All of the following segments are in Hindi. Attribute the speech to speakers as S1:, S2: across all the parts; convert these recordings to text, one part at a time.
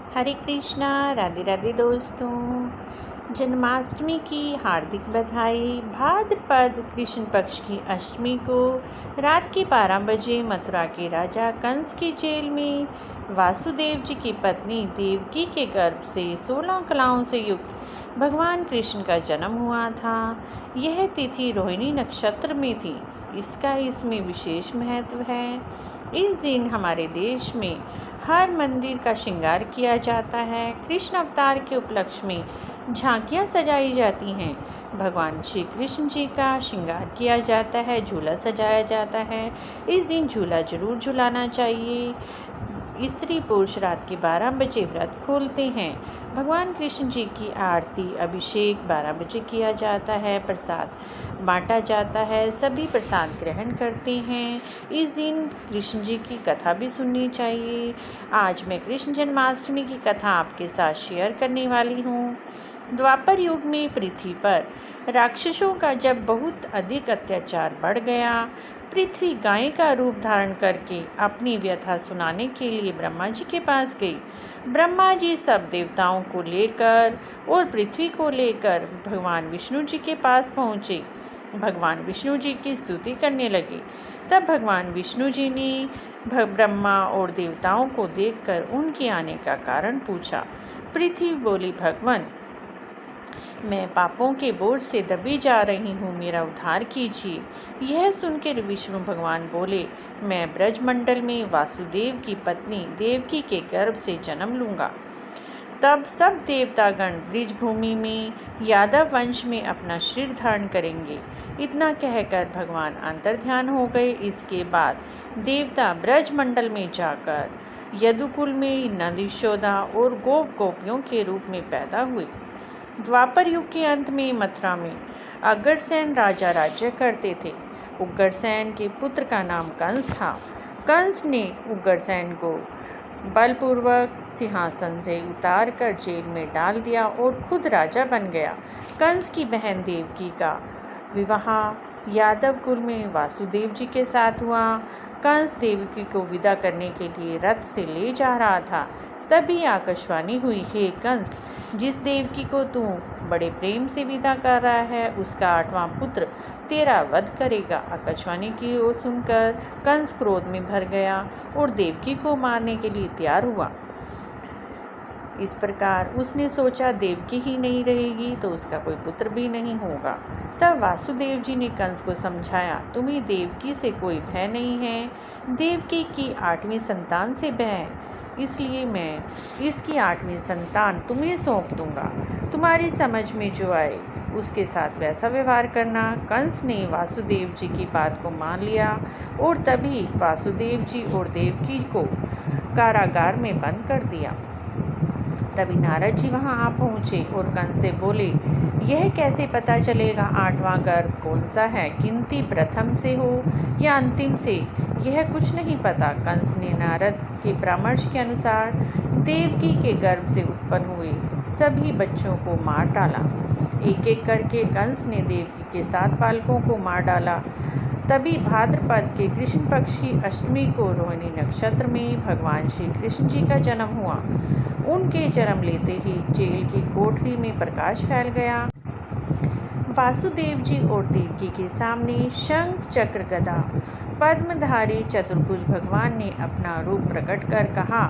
S1: हरे कृष्णा। राधे राधे दोस्तों। जन्माष्टमी की हार्दिक बधाई। भाद्रपद कृष्ण पक्ष की अष्टमी को रात के 12 बजे मथुरा के राजा कंस की जेल में वासुदेव जी की पत्नी देवकी के गर्भ से 16 कलाओं से युक्त भगवान कृष्ण का जन्म हुआ था। यह तिथि रोहिणी नक्षत्र में थी। इसमें विशेष महत्व है। इस दिन हमारे देश में हर मंदिर का श्रृंगार किया जाता है। कृष्ण अवतार के उपलक्ष्य में झांकियाँ सजाई जाती हैं। भगवान श्री कृष्ण जी का श्रृंगार किया जाता है, झूला सजाया जाता है। इस दिन झूला जरूर झुलाना चाहिए। स्त्री पुरुष रात के 12 बजे व्रत खोलते हैं। भगवान कृष्ण जी की आरती अभिषेक 12 बजे किया जाता है। प्रसाद बांटा जाता है। सभी प्रसाद ग्रहण करते हैं। इस दिन कृष्ण जी की कथा भी सुननी चाहिए। आज मैं कृष्ण जन्माष्टमी की कथा आपके साथ शेयर करने वाली हूँ। द्वापर युग में पृथ्वी पर राक्षसों का जब बहुत अधिक अत्याचार बढ़ गया, पृथ्वी गाय का रूप धारण करके अपनी व्यथा सुनाने के लिए ब्रह्मा जी के पास गई। ब्रह्मा जी सब देवताओं को लेकर और पृथ्वी को लेकर भगवान विष्णु जी के पास पहुँचे। भगवान विष्णु जी की स्तुति करने लगे। तब भगवान विष्णु जी ने ब्रह्मा और देवताओं को देखकर उनके आने का कारण पूछा। पृथ्वी बोली, भगवान, मैं पापों के बोझ से दबी जा रही हूँ, मेरा उद्धार कीजिए। यह सुनकर विष्णु भगवान बोले, मैं ब्रजमंडल में वासुदेव की पत्नी देवकी के गर्भ से जन्म लूँगा। तब सब देवतागण ब्रजभूमि में यादव वंश में अपना शरीर धारण करेंगे। इतना कहकर भगवान अंतर्ध्यान हो गए। इसके बाद देवता ब्रजमंडल में जाकर यदुकुल में नंद यशोदा और गोप गोपियों के रूप में पैदा हुए। द्वापर युग के अंत में मथुरा में अग्रसेन राजा राज्य करते थे। उग्रसेन के पुत्र का नाम कंस था। कंस ने उग्रसेन को बलपूर्वक सिंहासन से उतार कर जेल में डाल दिया और खुद राजा बन गया। कंस की बहन देवकी का विवाह यादव कुल में वासुदेव जी के साथ हुआ। कंस देवकी को विदा करने के लिए रथ से ले जा रहा था। तभी आकाशवाणी हुई, हे कंस, जिस देवकी को तू बड़े प्रेम से विदा कर रहा है, उसका 8वां पुत्र तेरा वध करेगा। आकाशवाणी की ओर सुनकर कंस क्रोध में भर गया और देवकी को मारने के लिए तैयार हुआ। इस प्रकार उसने सोचा, देवकी ही नहीं रहेगी तो उसका कोई पुत्र भी नहीं होगा। तब वासुदेव जी ने कंस को समझाया, तुम्हें देवकी से कोई भय नहीं है। देवकी की 8वीं संतान से भय है, इसलिए मैं इसकी 8वीं संतान तुम्हें सौंप दूंगा। तुम्हारी समझ में जो आए उसके साथ वैसा व्यवहार करना। कंस ने वासुदेव जी की बात को मान लिया और तभी वासुदेव जी और देवकी को कारागार में बंद कर दिया। तभी नारद जी वहां आ पहुंचे और कंस से बोले, यह कैसे पता चलेगा 8वां गर्भ कौन सा है, गिनती प्रथम से हो या अंतिम से, यह कुछ नहीं पता। कंस ने नारद के परामर्श के अनुसार देवकी के गर्भ से उत्पन्न हुए सभी बच्चों को मार डाला। एक एक करके कंस ने देवकी के 7 बालकों को मार डाला। तभी भाद्रपद के कृष्ण पक्ष की अष्टमी को रोहिणी नक्षत्र में भगवान श्री कृष्ण जी का जन्म हुआ। उनके जन्म लेते ही जेल की कोठरी में प्रकाश फैल गया। वासुदेव जी और देवकी के सामने शंख चक्र गदा पद्मधारी चतुर्भुज भगवान ने अपना रूप प्रकट कर कहा,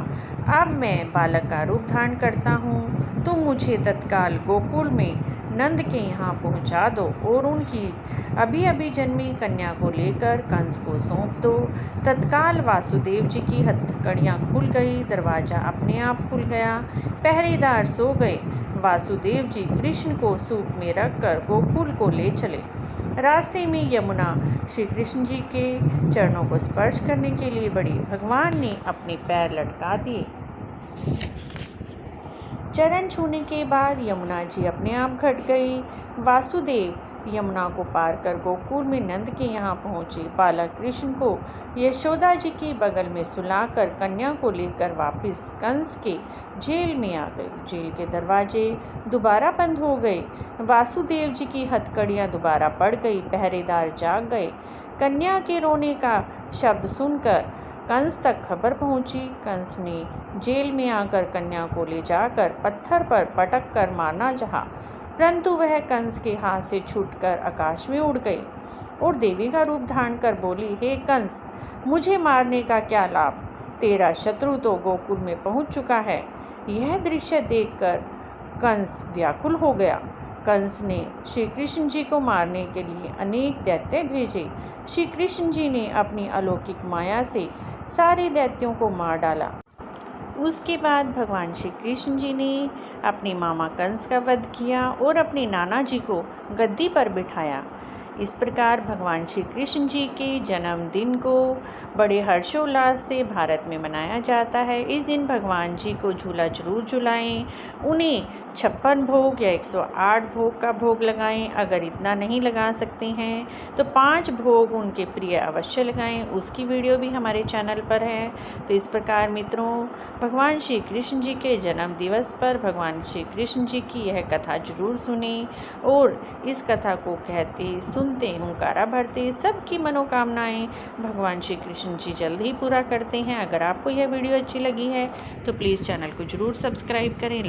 S1: अब मैं बालक का रूप धारण करता हूँ। तुम मुझे तत्काल गोकुल में नंद के यहाँ पहुँचा दो और उनकी अभी अभी जन्मी कन्या को लेकर कंस को सौंप दो। तत्काल वासुदेव जी की हथकड़ियाँ खुल गई, दरवाज़ा अपने आप खुल गया, पहरेदार सो गए। वासुदेव जी कृष्ण को सूप में रखकर गोकुल को ले चले। रास्ते में यमुना श्री कृष्ण जी के चरणों को स्पर्श करने के लिए बढ़ी। भगवान ने अपने पैर लटका दिए। चरण छूने के बाद यमुना जी अपने आप घट गई। वासुदेव यमुना को पार कर गोकुल में नंद के यहाँ पहुँचे। बालक कृष्ण को यशोदा जी के बगल में सुलाकर कन्या को लेकर वापस कंस के जेल में आ गए। जेल के दरवाजे दोबारा बंद हो गए। वासुदेव जी की हथकड़ियाँ दोबारा पड़ गई। पहरेदार जाग गए। कन्या के रोने का शब्द सुनकर कंस तक खबर पहुंची। कंस ने जेल में आकर कन्या को ले जाकर पत्थर पर पटक कर मारना चाहा, परंतु वह कंस के हाथ से छूटकर आकाश में उड़ गई और देवी का रूप धारण कर बोली, हे कंस, मुझे मारने का क्या लाभ? तेरा शत्रु तो गोकुल में पहुंच चुका है। यह दृश्य देखकर कंस व्याकुल हो गया। कंस ने श्री कृष्ण जी को मारने के लिए अनेक दैत्य भेजे। श्री कृष्ण जी ने अपनी अलौकिक माया से सारे दैत्यों को मार डाला। उसके बाद भगवान श्री कृष्ण जी ने अपने मामा कंस का वध किया और अपने नाना जी को गद्दी पर बिठाया। इस प्रकार भगवान श्री कृष्ण जी के जन्मदिन को बड़े हर्षोल्लास से भारत में मनाया जाता है। इस दिन भगवान जी को झूला जरूर झुलाएं, उन्हें 56 भोग या 108 भोग का भोग लगाएं। अगर इतना नहीं लगा सकते हैं तो 5 भोग उनके प्रिय अवश्य लगाएं। उसकी वीडियो भी हमारे चैनल पर है। तो इस प्रकार मित्रों, भगवान श्री कृष्ण जी के जन्म दिवस पर भगवान श्री कृष्ण जी की यह कथा जरूर सुने और इस कथा को कहते सुनते हुंकारा भरते सबकी मनोकामनाएं भगवान श्री कृष्ण जी जल्द ही पूरा करते हैं। अगर आपको यह वीडियो अच्छी लगी है तो प्लीज़ चैनल को जरूर सब्सक्राइब करें।